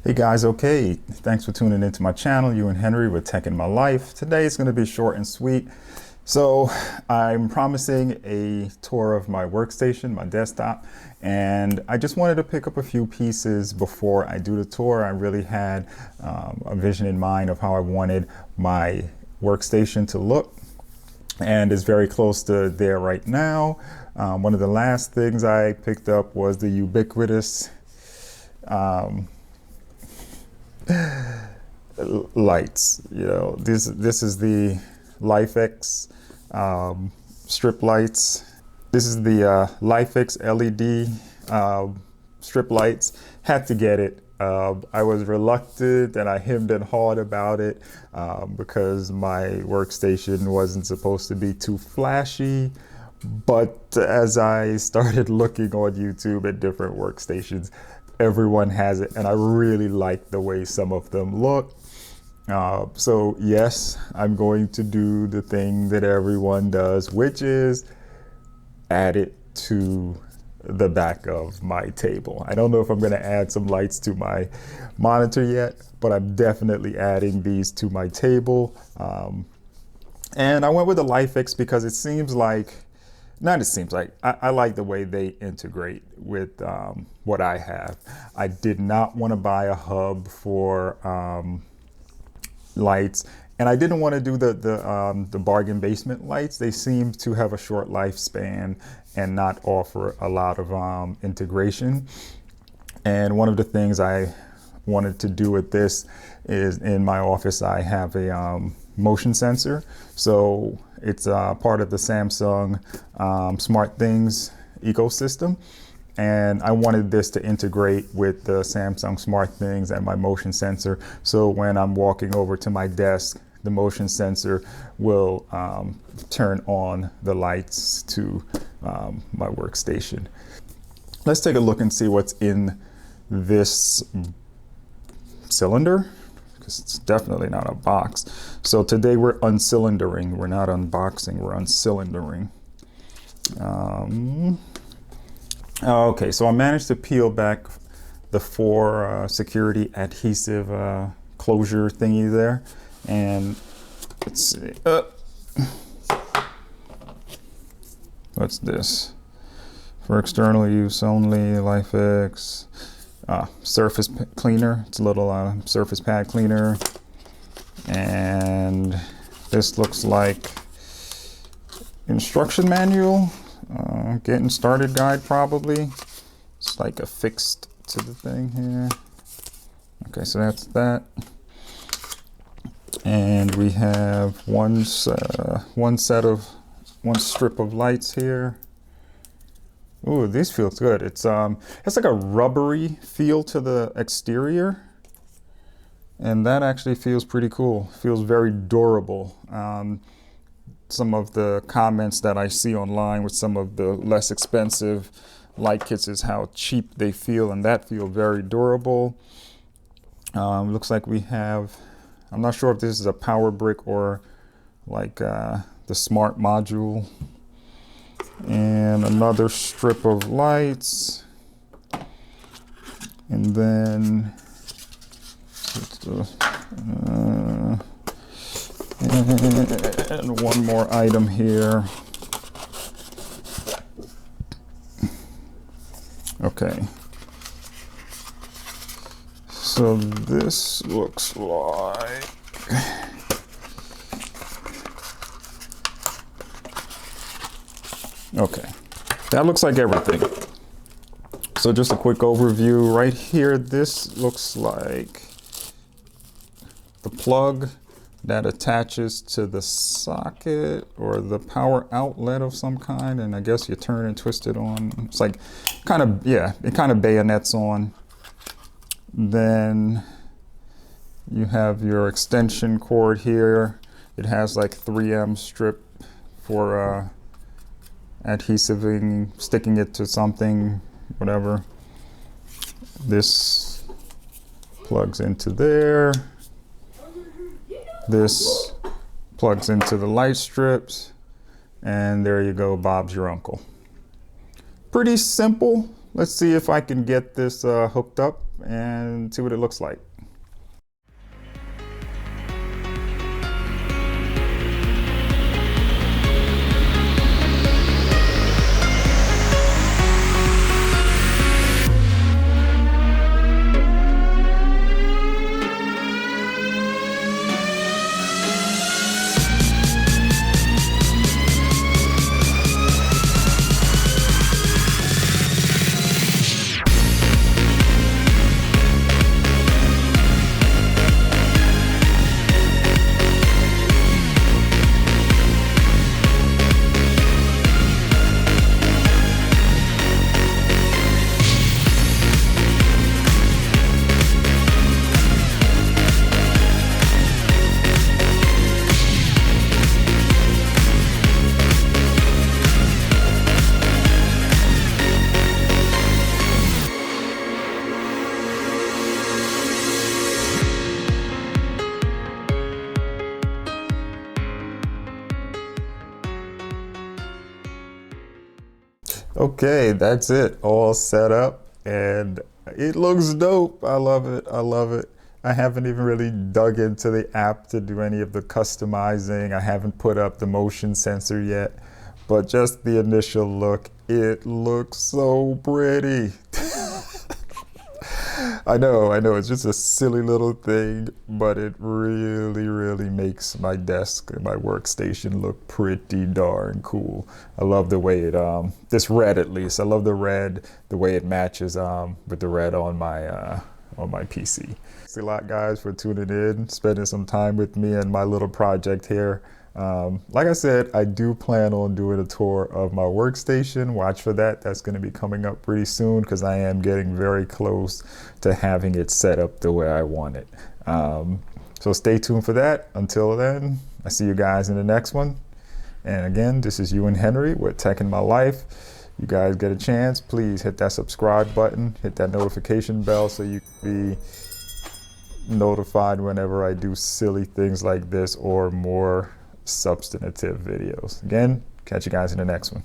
Hey guys, okay, thanks for tuning into my channel, you and Henry with Tech in My Life. Today is going to be short and sweet. So I'm promising a tour of my workstation, my desktop, and I just wanted to pick up a few pieces before I do the tour. I really had a vision in mind of how I wanted my workstation to look, and it's very close to there right now. One of the last things I picked up was the ubiquitous lights. You know, this is the LIFX strip lights. This is the LIFX LED strip lights. Had to get it. I was reluctant and I hemmed and hawed about it because my workstation wasn't supposed to be too flashy. But as I started looking on YouTube at different workstations, everyone has it, and I really like the way some of them look. So yes, I'm going to do the thing that everyone does, which is add it to the back of my table. I don't know if I'm going to add some lights to my monitor yet, but I'm definitely adding these to my table. And I went with the LIFX because it seems like, I like the way they integrate with what I have. I did not want to buy a hub for lights, and I didn't want to do the bargain basement lights. They seem to have a short lifespan and not offer a lot of integration. And one of the things I wanted to do with this is, in my office I have a motion sensor. So it's part of the Samsung SmartThings ecosystem. And I wanted this to integrate with the Samsung SmartThings and my motion sensor. So when I'm walking over to my desk, the motion sensor will turn on the lights to my workstation. Let's take a look and see what's in this cylinder, because it's definitely not a box. So today we're uncylindering. We're not unboxing, we're uncylindering. Okay, so I managed to peel back the 4 security adhesive closure thingy there. And let's see, what's this? For external use only, LIFX. Surface cleaner. It's a little surface pad cleaner. And this looks like instruction manual, getting started guide probably. It's like affixed to the thing here. Okay, so that's that. And we have one strip of lights here. Ooh, these feels good. It's like a rubbery feel to the exterior, and that actually feels pretty cool. Feels very durable. Some of the comments that I see online with some of the less expensive light kits is how cheap they feel, and that feels very durable. Looks like we have, I'm not sure if this is a power brick or like the smart module. And another strip of lights, and then and one more item here. Okay, so this looks like, okay, that looks like everything. So just a quick overview right here. This looks like the plug that attaches to the socket or the power outlet of some kind, and I guess you turn and twist it on. It's like kind of, yeah, it kind of bayonets on. Then you have your extension cord here. It has like 3M strip for adhesiving, sticking it to something, whatever. This plugs into there. This plugs into the light strips, and there you go, Bob's your uncle. Pretty simple. Let's see if I can get this hooked up and see what it looks like. Okay, that's it, all set up, and it looks dope. I love it, I love it. I haven't even really dug into the app to do any of the customizing. I haven't put up the motion sensor yet, but just the initial look, it looks so pretty. I know, it's just a silly little thing, but it really makes my desk and my workstation look pretty darn cool. I love the way it, this red at least, I love the red, the way it matches with the red on my PC. Thanks a lot, guys, for tuning in, spending some time with me and my little project here. Like I said, I do plan on doing a tour of my workstation. Watch for that. That's going to be coming up pretty soon because I am getting very close to having it set up the way I want it. So stay tuned for that. Until then, I see you guys in the next one. And again, this is Ewan Henry with Tech in My Life. You guys get a chance, please hit that subscribe button, hit that notification bell so you can be notified whenever I do silly things like this or more substantive videos. Again, catch you guys in the next one.